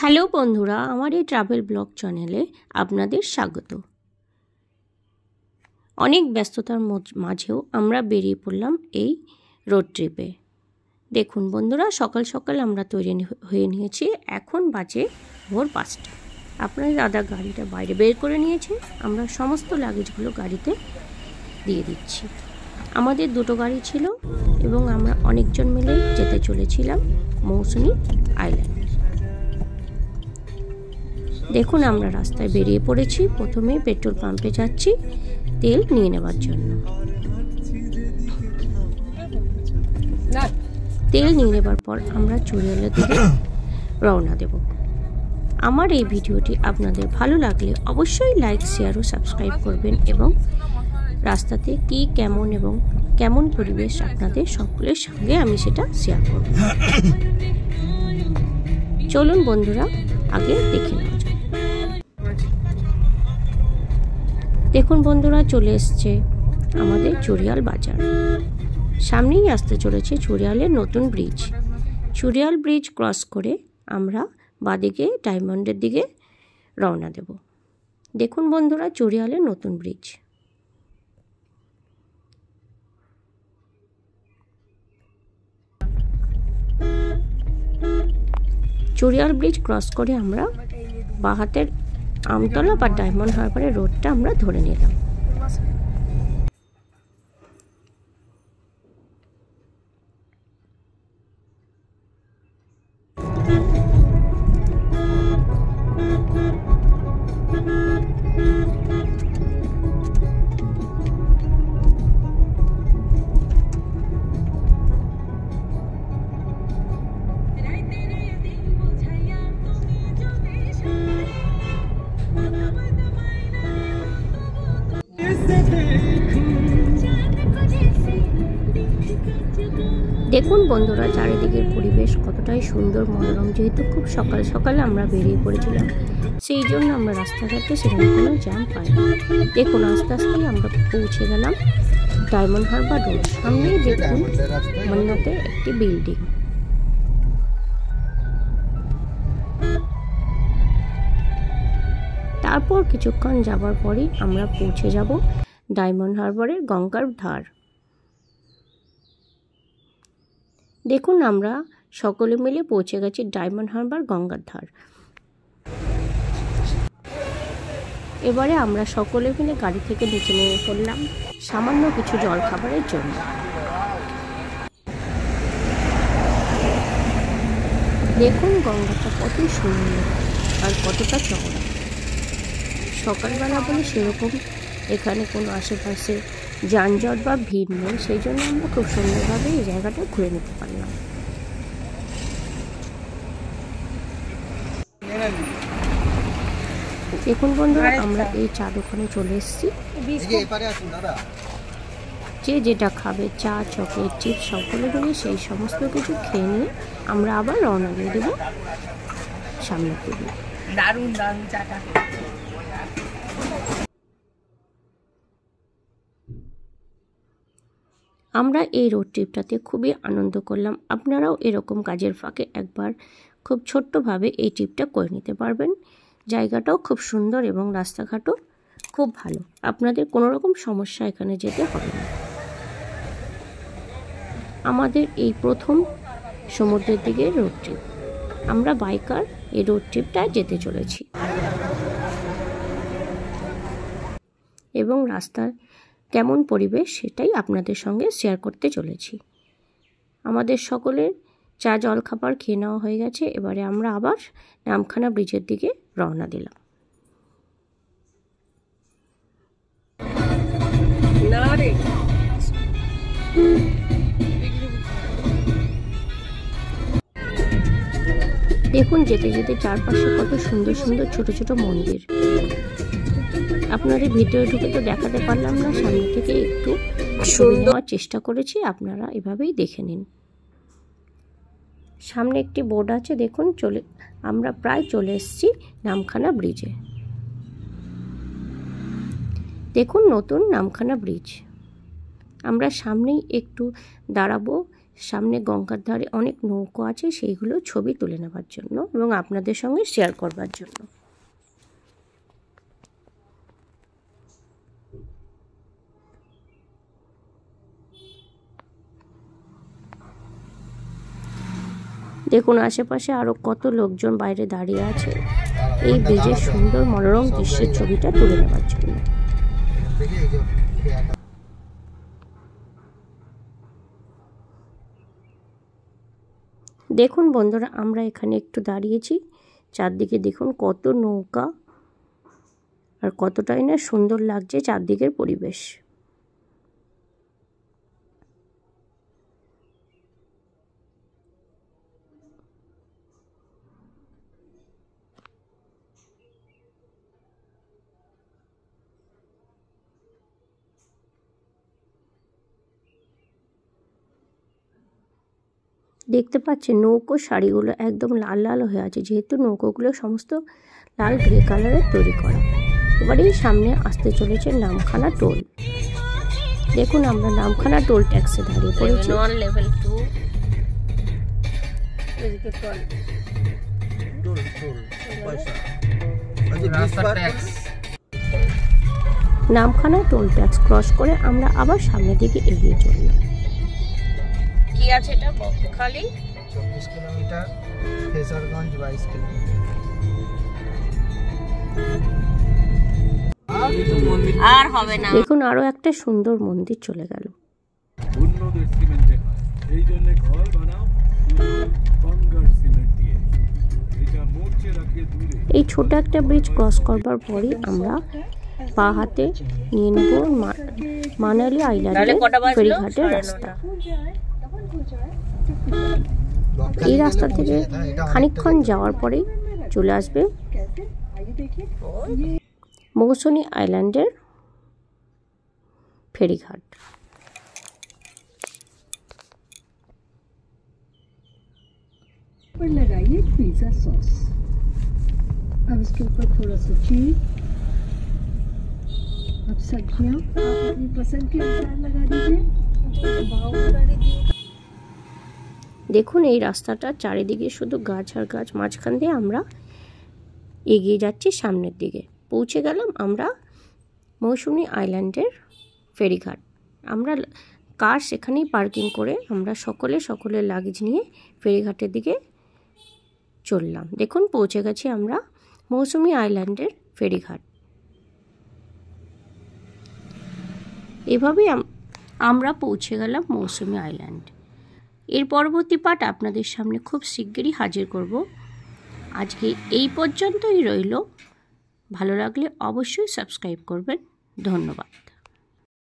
Hello বন্ধুরা, আমার এই ট্রাভেল ব্লগ চ্যানেলে আপনাদের স্বাগত। অনেক ব্যস্ততার মাঝেও আমরা বেরিয়ে পড়লাম এই রোড ট্রিপে। দেখুন বন্ধুরা, সকাল সকাল আমরা তৈরি হয়ে নিয়েছি। এখন বাজে ভোর 5টা। আপনার দাদা গাড়িটা বাইরে বের করে নিয়েছে। আমরা সমস্ত লাগেজগুলো গাড়িতে দিয়ে দিচ্ছি। আমাদের দুটো গাড়ি ছিল এবং আমরা অনেকজন মিলে যেতে চলেছিলাম মৌসুমী আইল্যান্ড। দেখুন আমরা রাস্তায় বেরিয়ে পড়েছি। প্রথমে পেট্রোল পাম্পে যাচ্ছি তেল নিয়ে নেওয়ার জন্য। তেল নিয়ে নেবার পর আমরা চুরিয়ালের দিকে রওনা দেব। আমার এই ভিডিওটি আপনাদের ভালো লাগলে অবশ্যই লাইক, শেয়ার ও সাবস্ক্রাইব করবেন এবং রাস্তাতে কি কেমন এবং কেমন পরিবেশ আপনাদের সকলের সঙ্গে আমি সেটা শেয়ার করব। চলুন বন্ধুরা, আগে দেখে নেওয়া যাক। দেখুন বন্ধুরা, চলে এসছে আমাদের চুরিয়াল বাজার। সামনেই আসতে চলেছে চুরিয়ালের নতুন ব্রিজ। চুরিয়াল ব্রিজ ক্রস করে আমরা বাদিকে ডায়মন্ডের দিকে রওনা দেব। দেখুন বন্ধুরা, চুরিয়ালের নতুন ব্রিজ। চুরিয়াল ব্রিজ ক্রস করে আমরা বাহাতের আমতলা বা ডায়মন্ড হারবারের রোডটা আমরা ধরে নিলাম। দেখুন বন্ধুরা, চারিদিকের পরিবেশ কতটাই সুন্দর মনোরম। যেহেতু খুব সকাল সকালে আমরা বেরিয়ে পড়েছিলাম, সেই জন্য আমরা রাস্তাঘাটে সেখানে কোনো জ্যাম পাইনি। দেখুন আস্তে আস্তেই আমরা পৌঁছে গেলাম ডায়মন্ড হারবার রোড। সামনেই দেখুন মন্নাতে একটি বিল্ডিং। তারপর কিছুক্ষণ যাবার পরই আমরা পৌঁছে যাব ডায়মন্ড হারবারের গঙ্গার ধার। দেখুন আমরা সকলে মিলে পৌঁছে গেছি ডায়মন্ড হারবার গঙ্গার ধার। এবারে আমরা সকলে মিলে গাড়ি থেকে নিচে নেমে পড়লাম সামান্য কিছু জল খাবারের জন্য। দেখুন গঙ্গাটা কত সুন্দর আর কতটা চওড়া। সকালবেলা বলে সেরকম এখানে কোনো আশেপাশে যানজট বা ভিড় নেই, সেই জন্য আমরা খুব সুন্দরভাবে এই জায়গাটা ঘুরে নিতে পারলাম। দেখুন বন্ধুরা, আমরা এই চা দোকানে চলে এসেছি। যে যেটা খাবে, চা, চকলেট, চিপস সকলে মিলে সেই সমস্ত কিছু খেয়ে নিয়ে আমরা আবার রওনা দিয়ে দেবো সামনের দিকে। দারুণ দারুণ চাটা। আমরা এই রোড ট্রিপটাতে খুবই আনন্দ করলাম। আপনারাও এরকম কাজের ফাঁকে একবার খুব ছোট্টভাবে এই ট্রিপটা করে নিতে পারবেন। জায়গাটাও খুব সুন্দর এবং রাস্তাঘাটও খুব ভালো। আপনাদের কোনো রকম সমস্যা এখানে যেতে হবে না। আমাদের এই প্রথম সমুদ্রের দিকে রোড ট্রিপ। আমরা বাইকার এই রোড ট্রিপটা যেতে চলেছি এবং রাস্তার কেমন পরিবেশ সেটাই আপনাদের সঙ্গে শেয়ার করতে চলেছি। আমাদের সকলের চা জল খাবার খেয়ে নেওয়া হয়ে গেছে। এবারে আমরা আবার নামখানা ব্রিজের দিকে রওনা দিলাম। দেখুন যেতে যেতে চারপাশে কত সুন্দর সুন্দর ছোট ছোট মন্দির। আপনাদের ভিতরে ঢুকে তো দেখাতে পারলাম না, সামনে থেকে একটু ছবি নেওয়ার চেষ্টা করেছি। আপনারা এভাবেই দেখে নিন। সামনে একটি বোর্ড আছে, দেখুন আমরা প্রায় চলে এসেছি নামখানা ব্রিজে। দেখুন নতুন নামখানা ব্রিজ। আমরা সামনেই একটু দাঁড়াবো সামনে গঙ্গার ধারে অনেক নৌকো আছে, সেইগুলো ছবি তুলে নেবার জন্য এবং আপনাদের সঙ্গে শেয়ার করবার জন্য। দেখুন আশেপাশে আরো কত লোকজন বাইরে দাঁড়িয়ে আছে এই ব্রিজের সুন্দর মনোরম দৃশ্যের ছবিটা তুলে নেবার জন্য। দেখুন বন্ধুরা, আমরা এখানে একটু দাঁড়িয়েছি, চারদিকে দেখুন কত নৌকা আর কতটাই না সুন্দর লাগছে চারদিকের পরিবেশ। দেখতে পাচ্ছেন নৌকো শাড়িগুলো একদম লাল লাল হয়ে আছে, যেহেতু নৌকোগুলো সমস্ত লাল গ্রে কালারের তৈরি করা। এবারেই সামনে আসতে চলেছে নামখানা টোল। দেখুন আমরা নামখানা টোল ট্যাক্সে দাঁড়িয়ে পড়েছি। Level 2 Namkhana toll tax cross করে আমরা আবার সামনের দিকে এগিয়ে চললাম। কি আছে এটা? Bakkhali 24 kilometre, Fraserganj 22 kilometre. আর হবে না। দেখুন আরো একটা সুন্দর মন্দির চলে গেল। এই ছোট একটা ব্রিজ ক্রস করবার পরই আমরা পা হাতে নিয়ে নেব মানালি আইল্যান্ডের ফেরিঘাটের রাস্তা। এই রাস্তা থেকে খানিকক্ষণ যাওয়ার পরেই চলে আসবে মৌসুনি আইল্যান্ডের फेरीघाट। पर लगाइए पिज़्ज़ा सॉस। अब इसके ऊपर थोड़ा सा चीज, अब सब्जियां आप अपनी पसंद के अनुसार लगा दीजिए। দেখুন এই রাস্তাটা চারিদিকে শুধু গাছ আর গাছ, মাঝখান দিয়ে আমরা এগিয়ে যাচ্ছি সামনের দিকে। পৌঁছে গেলাম আমরা মৌসুমি আইল্যান্ডের ফেরিঘাট। আমরা কার সেখানেই পার্কিং করে আমরা সকলের লাগেজ নিয়ে ফেরিঘাটের দিকে চললাম। দেখুন পৌঁছে গেছি আমরা মৌসুমি আইল্যান্ডের ফেরিঘাট। এভাবেই আমরা পৌঁছে গেলাম মৌসুমি আইল্যান্ড। এর পরবর্তী পার্ট আপনাদের সামনে খুব শিগগিরই হাজির করব। আজকে এই পর্যন্তই রইল। ভালো লাগলে অবশ্যই সাবস্ক্রাইব করবেন। ধন্যবাদ।